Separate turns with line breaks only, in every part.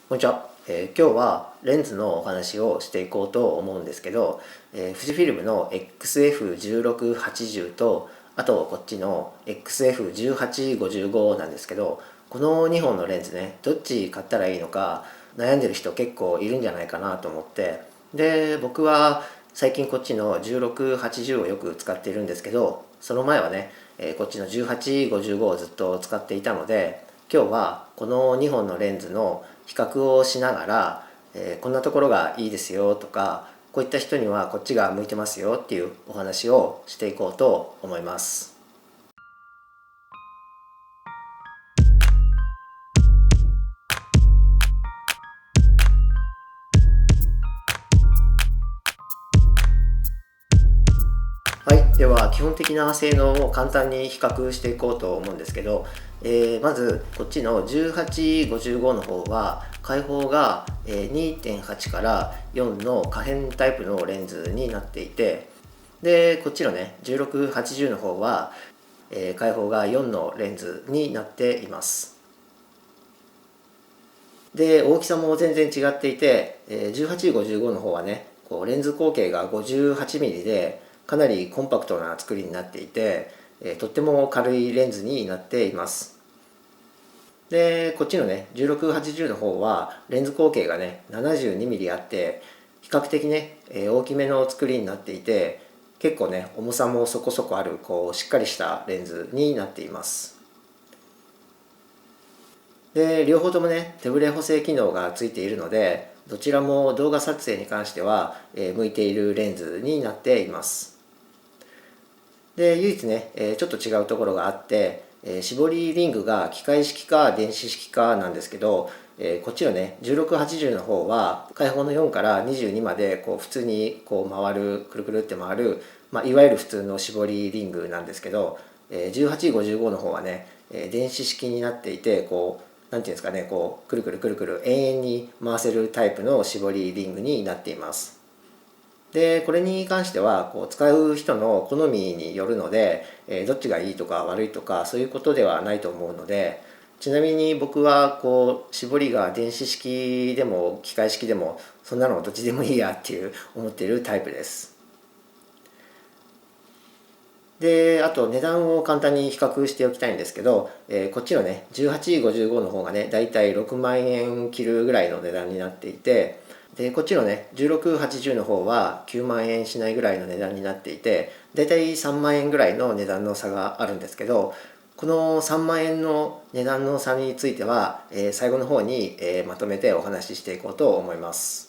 こんにちは。今日はレンズのお話をしていこうと思うんですけど、富士フィルムの XF1680 と、あとこっちの XF1855 なんですけど、この2本のレンズね、どっち買ったらいいのか悩んでる人結構いるんじゃないかなと思って、で、僕は最近こっちの1680をよく使っているんですけど、その前はね、こっちの1855をずっと使っていたので、今日はこの2本のレンズの比較をしながら、こんなところがいいですよとか、こういった人にはこっちが向いてますよっていうお話をしていこうと思います。はい、では基本的な性能を簡単に比較していこうと思うんですけど、まずこっちの1855の方は開放が 2.8 から4の可変タイプのレンズになっていて、でこっちのね1680の方は開放が4のレンズになっています。で大きさも全然違っていて、1855の方はねこうレンズ口径が 58mm でかなりコンパクトな作りになっていて、とっても軽いレンズになっています。でこっちのね1680の方はレンズ口径がね 72mm あって、比較的ね大きめの作りになっていて、結構ね重さもそこそこあるこうしっかりしたレンズになっています。で両方ともね手ブレ補正機能がついているので、どちらも動画撮影に関しては向いているレンズになっています。で唯一ねちょっと違うところがあって、絞りリングが機械式か電子式かなんですけど、こっちのね1680の方は開放の4から22までこう普通にこう回るくるくるって回る、いわゆる普通の絞りリングなんですけど、1855の方はね電子式になっていて、こうなんていうんですかね、こうくるくるくるくる永遠に回せるタイプの絞りリングになっています。でこれに関してはこう使う人の好みによるので、どっちがいいとか悪いとかそういうことではないと思うので、ちなみに僕はこう絞りが電子式でも機械式でもそんなのどっちでもいいやっていう思っているタイプです。であと値段を簡単に比較しておきたいんですけど、こっちのね1855の方がねだいたい6万円切るぐらいの値段になっていて、でこっちのね1680の方は9万円しないぐらいの値段になっていて、だいたい3万円ぐらいの値段の差があるんですけど、この3万円の値段の差については、最後の方に、まとめてお話ししていこうと思います。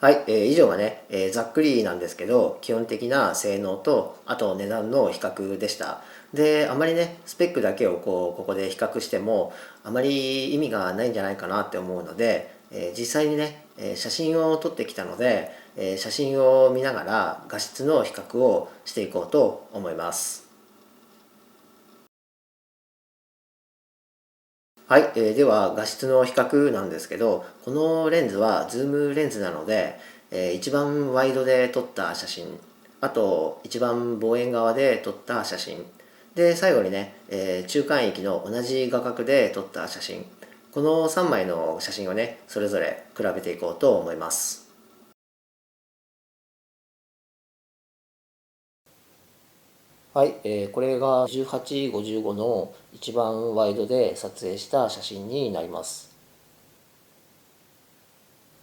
はい、以上がね、ざっくりなんですけど基本的な性能とあと値段の比較でした。であまりねスペックだけをここで比較してもあまり意味がないんじゃないかなって思うので、実際にね、写真を撮ってきたので、写真を見ながら画質の比較をしていこうと思います。はい、では画質の比較なんですけど、このレンズはズームレンズなので、一番ワイドで撮った写真、あと一番望遠側で撮った写真で、最後にね、中間域の同じ画角で撮った写真、この3枚の写真をねそれぞれ比べていこうと思います。はい、これが1855の一番ワイドで撮影した写真になります。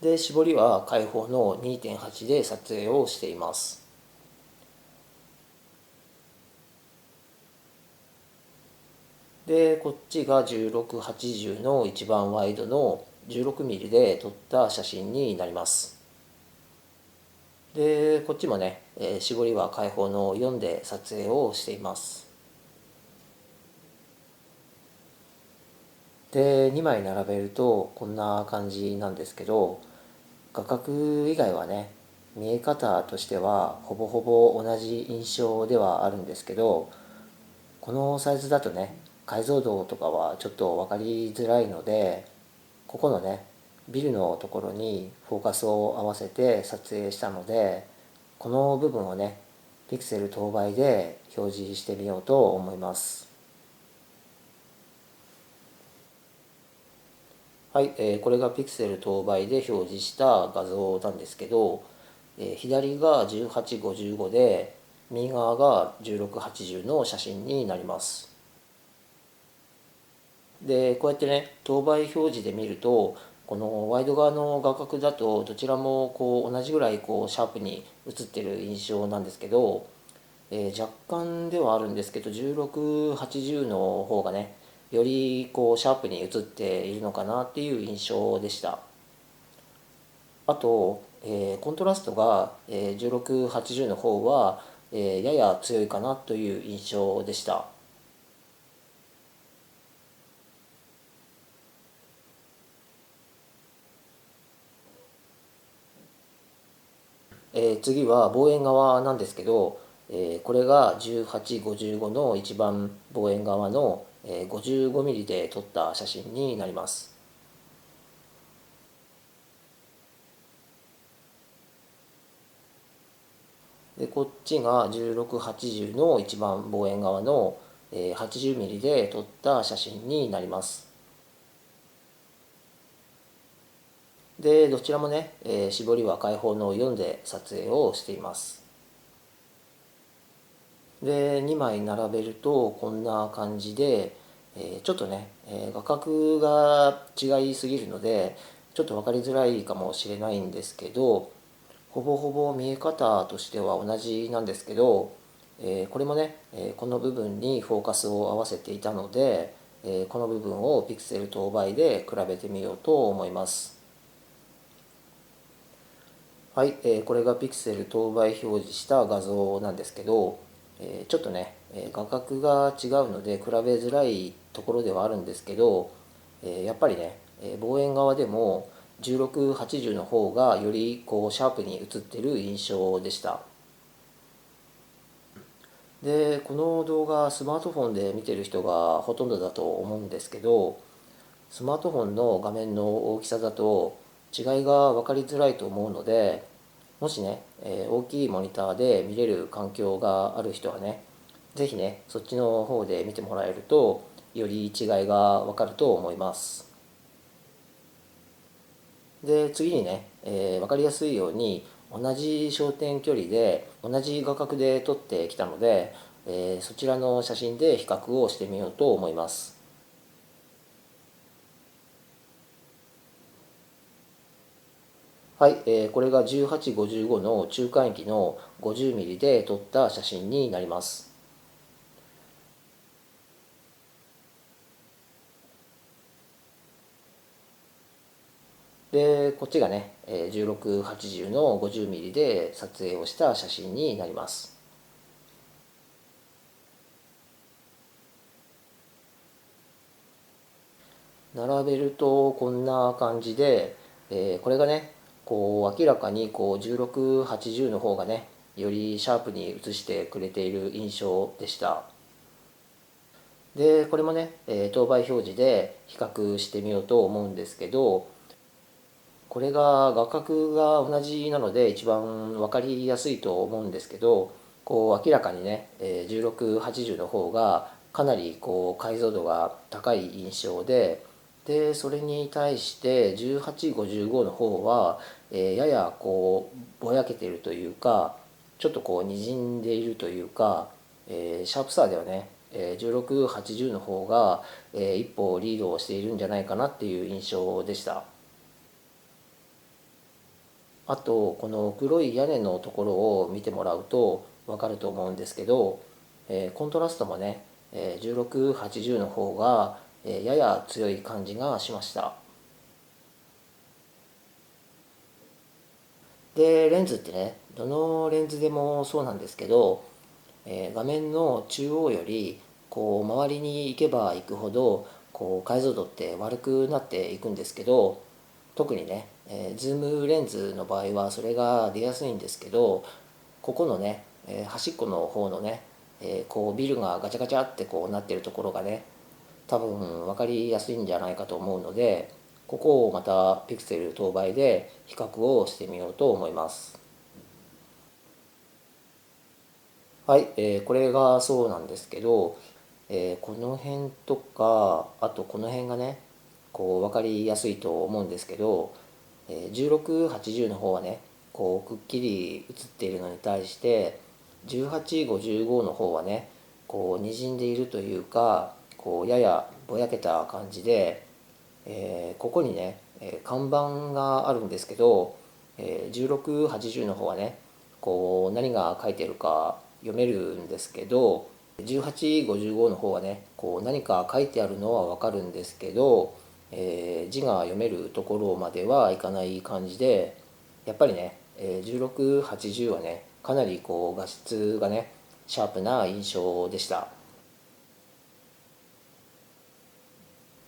で絞りは開放の2.8で撮影をしています。でこっちが1680の一番ワイドの 16mm で撮った写真になります。でこっちもね、絞りは開放の4で撮影をしています。で2枚並べるとこんな感じなんですけど、画角以外はね見え方としてはほぼほぼ同じ印象ではあるんですけど、このサイズだとね解像度とかはちょっと分かりづらいので、ここのねビルのところにフォーカスを合わせて撮影したので、この部分をねピクセル等倍で表示してみようと思います。はい、これがピクセル等倍で表示した画像なんですけど、左が1855で右側が1680の写真になります。でこうやってね等倍表示で見るとこのワイド側の画角だとどちらもこう同じぐらいこうシャープに映ってる印象なんですけど、若干ではあるんですけど1680の方がねよりこうシャープに映っているのかなっていう印象でした。あと、コントラストが、1680の方は、やや強いかなという印象でした。次は望遠側なんですけど、これが1855の一番望遠側の 55mm で撮った写真になります。でこっちが1680の一番望遠側の 80mm で撮った写真になります。でどちらもね、絞りは開放の4で撮影をしています。で2枚並べるとこんな感じで、ちょっとね、画角が違いすぎるのでちょっと分かりづらいかもしれないんですけど、ほぼほぼ見え方としては同じなんですけど、これもね、この部分にフォーカスを合わせていたので、この部分をピクセル等倍で比べてみようと思います。はい、これがピクセル等倍表示した画像なんですけど、ちょっとね、画角が違うので比べづらいところではあるんですけど、やっぱりね、望遠側でも1680の方がよりこうシャープに映ってる印象でした。でこの動画スマートフォンで見てる人がほとんどだと思うんですけど、スマートフォンの画面の大きさだと違いが分かりづらいと思うので、もしね、大きいモニターで見れる環境がある人はね、是非ねそっちの方で見てもらえるとより違いが分かると思います。で次にね、分かりやすいように同じ焦点距離で同じ画角で撮ってきたので、そちらの写真で比較をしてみようと思います。はい、これが1855の中間域の 50mm で撮った写真になります。でこっちがね1680の 50mm で撮影をした写真になります。並べるとこんな感じで、これがねこう明らかにこう1680の方がねよりシャープに写してくれている印象でした。でこれもね、等倍表示で比較してみようと思うんですけど、これが画角が同じなので一番分かりやすいと思うんですけど、こう明らかにね1680の方がかなりこう解像度が高い印象で、それに対して1855の方は、ややこうぼやけているというかちょっとこうにじんでいるというか、シャープさではね1680の方が、一歩リードをしているんじゃないかなっていう印象でした。あとこの黒い屋根のところを見てもらうと分かると思うんですけど、コントラストもね1680の方がやや強い感じがしました。でレンズってねどのレンズでもそうなんですけど、画面の中央よりこう周りに行けば行くほどこう解像度って悪くなっていくんですけど、特にね、ズームレンズの場合はそれが出やすいんですけど、ここのね、端っこの方のね、こうビルがガチャガチャってこうなってるところがね多分分かりやすいんじゃないかと思うので、ここをまたピクセル等倍で比較をしてみようと思います。はい、これがそうなんですけど、この辺とかあとこの辺がね分かりやすいと思うんですけど、1680の方はねくっきり写っているのに対して1855の方はねにじんでいるというかややぼやけた感じで、ここにね、看板があるんですけど、1680の方はね何が書いてるか読めるんですけど、1855の方はね何か書いてあるのは分かるんですけど、字が読めるところまではいかない感じで、やっぱりね、1680はねかなり画質がねシャープな印象でした。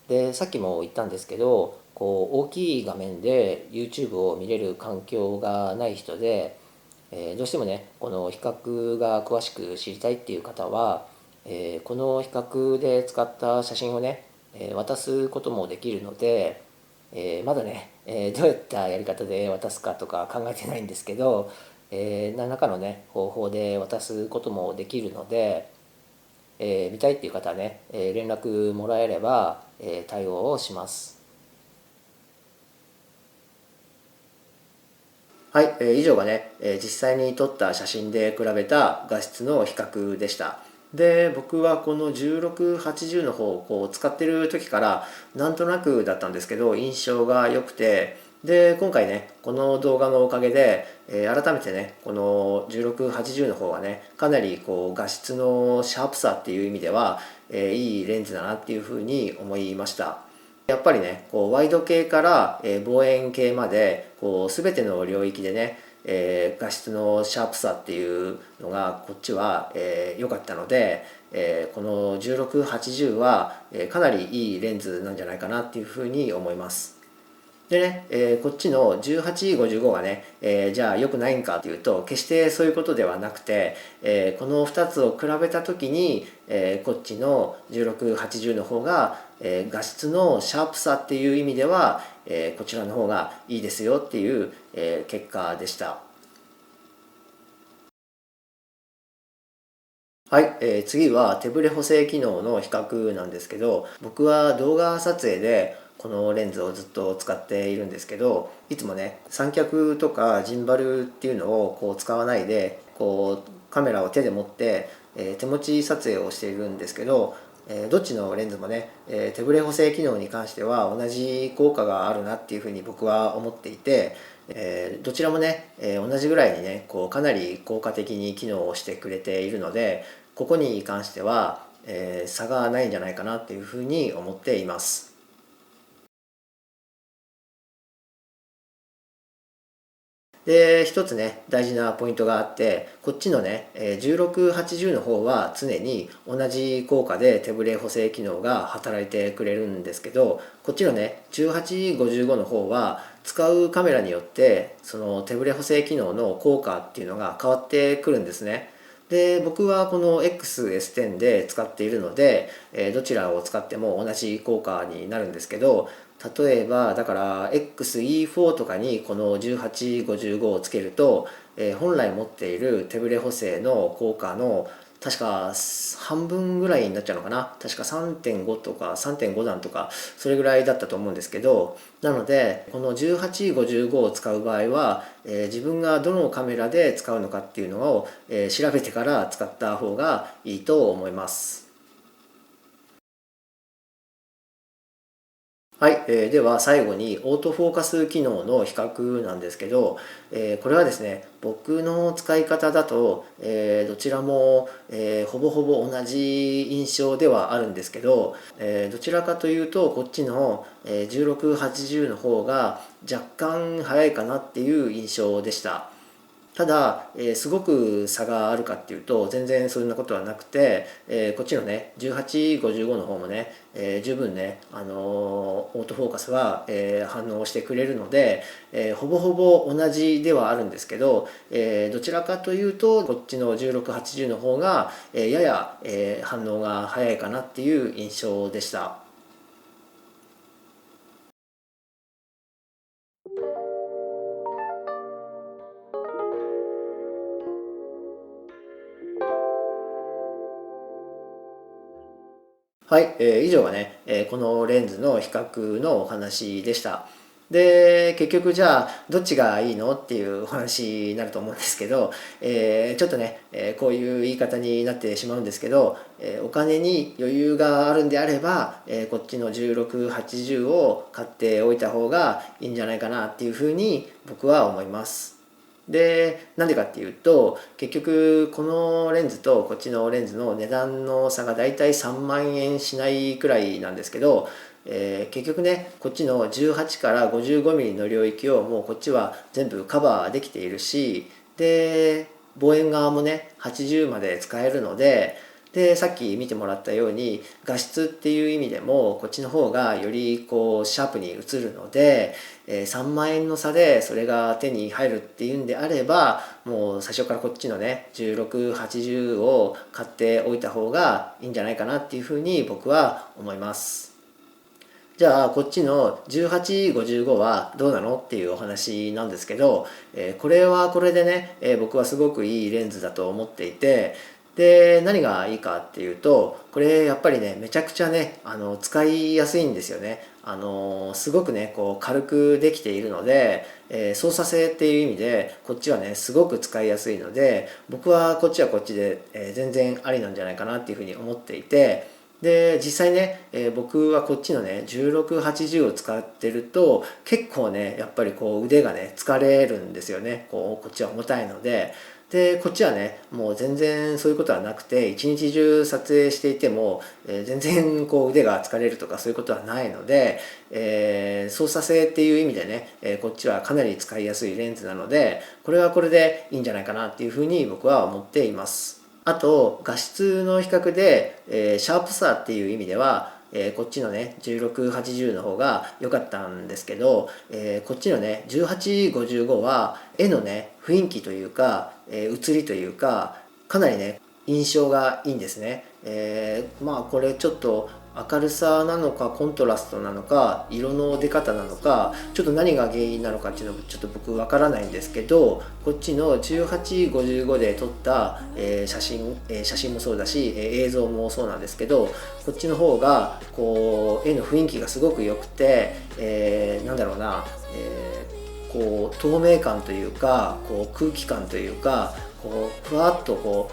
でさっきも言ったんですけど大きい画面で YouTube を見れる環境がない人で、どうしてもねこの比較が詳しく知りたいっていう方は、この比較で使った写真をね、渡すこともできるので、まだね、どういったやり方で渡すかとか考えてないんですけど、何らかのね方法で渡すこともできるので、見たいっていう方はね、連絡もらえれば、対応をします。はい、以上がね、実際に撮った写真で比べた画質の比較でした。で、僕はこの1680の方を使ってる時からなんとなくだったんですけど印象が良くて、で今回ねこの動画のおかげで、改めてねこの1680の方はねかなり画質のシャープさっていう意味では、いいレンズだなっていうふうに思いました。やっぱりねワイド系から、望遠系まで全ての領域でね、画質のシャープさっていうのがこっちは良かったので、この1680は、かなりいいレンズなんじゃないかなっていうふうに思います。でね、こっちの1855がね、じゃあ良くないんかっていうと決してそういうことではなくて、この2つを比べた時に、こっちの1680の方が、画質のシャープさっていう意味では、こちらの方がいいですよっていう、結果でした。はい、次は手ブレ補正機能の比較なんですけど、僕は動画撮影でこのレンズをずっと使っているんですけど、いつもね三脚とかジンバルっていうのを使わないでカメラを手で持って、手持ち撮影をしているんですけど、どっちのレンズもね、手ブレ補正機能に関しては同じ効果があるなっていうふうに僕は思っていて、どちらもね、同じぐらいにねかなり効果的に機能をしてくれているので、ここに関しては、差がないんじゃないかなっていうふうに思っています。で一つね大事なポイントがあって、こっちのね1680の方は常に同じ効果で手ブレ補正機能が働いてくれるんですけど、こっちのね1855の方は使うカメラによってその手ブレ補正機能の効果っていうのが変わってくるんですね。で僕はこの XS10 で使っているので、どちらを使っても同じ効果になるんですけど、例えばだから XE4 とかにこの1855をつけると、本来持っている手ブレ補正の効果の確か半分ぐらいになっちゃうのかな、確か3.5とか3.5段とかそれぐらいだったと思うんですけど、なのでこの1855を使う場合は、自分がどのカメラで使うのかっていうのを、調べてから使った方がいいと思います。はい、では最後にオートフォーカス機能の比較なんですけど、これはですね僕の使い方だと、どちらも、ほぼほぼ同じ印象ではあるんですけど、どちらかというとこっちの、1680の方が若干早いかなっていう印象でした。ただ、すごく差があるかっていうと全然そんなことはなくて、こっちのね1855の方もね、十分ね、オートフォーカスは、反応してくれるので、ほぼほぼ同じではあるんですけど、どちらかというとこっちの1680の方が、やや、反応が早いかなっていう印象でした。はい、以上がね、このレンズの比較のお話でした。で、結局じゃあどっちがいいのっていうお話になると思うんですけど、ちょっとね、こういう言い方になってしまうんですけど、お金に余裕があるんであれば、こっちの1680を買っておいた方がいいんじゃないかなっていうふうに僕は思います。で、なんでかっていうと、結局このレンズとこっちのレンズの値段の差がだいたい3万円しないくらいなんですけど、結局ね、こっちの18から 55mm の領域をもうこっちは全部カバーできているし、で望遠側もね80まで使えるので、さっき見てもらったように画質っていう意味でもこっちの方がよりこうシャープに映るので、3万円の差でそれが手に入るっていうんであれば、もう最初からこっちのね1680を買っておいた方がいいんじゃないかなっていうふうに僕は思います。じゃあこっちの1855はどうなのっていうお話なんですけど、これはこれでね、僕はすごくいいレンズだと思っていて、で何がいいかっていうと、これやっぱりねめちゃくちゃね使いやすいんですよね。すごくねこう軽くできているので、操作性っていう意味でこっちはねすごく使いやすいので、僕はこっちはこっちで、全然ありなんじゃないかなっていうふうに思っていて、で実際ね、僕はこっちのね1680を使ってると結構ねやっぱりこう腕がね疲れるんですよね。こっちは重たいので。でこっちはねもう全然そういうことはなくて、一日中撮影していても、全然こう腕が疲れるとかそういうことはないので、操作性っていう意味でね、こっちはかなり使いやすいレンズなので、これはこれでいいんじゃないかなっていうふうに僕は思っています。あと画質の比較で、シャープさっていう意味では、こっちのね1680の方が良かったんですけど、こっちのね1855は絵のね雰囲気というか、写りというかかなりね印象がいいんですね。まあこれちょっと明るさなのかコントラストなのか色の出方なのかちょっと何が原因なのかっていうのはちょっと僕わからないんですけど、こっちの1855で撮った、写真もそうだし、映像もそうなんですけど、こっちの方がこう絵の雰囲気がすごく良くて、なんだろうな、こう透明感というかこう空気感というかこうふわっとこ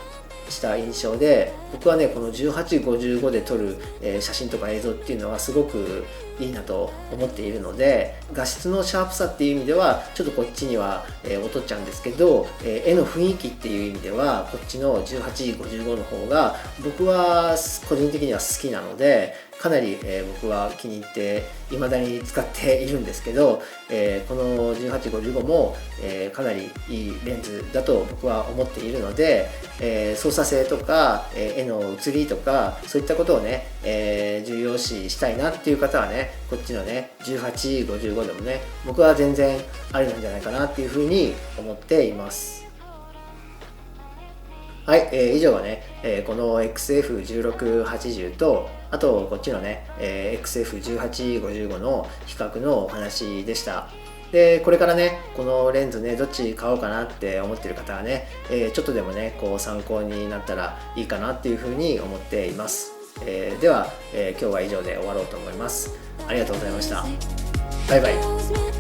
うした印象で、僕はねこの1855で撮る、写真とか映像っていうのはすごくいいなと思っているので、画質のシャープさっていう意味ではちょっとこっちには、劣っちゃうんですけど、絵の雰囲気っていう意味ではこっちの1855の方が僕は個人的には好きなので、かなり、僕は気に入って未だに使っているんですけど、この1855も、かなりいいレンズだと僕は思っているので、操作性とか、絵の写りとかそういったことをね、重要視したいなっていう方はねこっちのね1855でもね僕は全然ありなんじゃないかなっていうふうに思っています。はい、以上はね、この XF1680 とあとこっちのね、XF1855 の比較のお話でした。でこれからねこのレンズねどっち買おうかなって思ってる方はね、ちょっとでもねこう参考になったらいいかなっていうふうに思っています。では、今日は以上で終わろうと思います。ありがとうございました。バイバイ。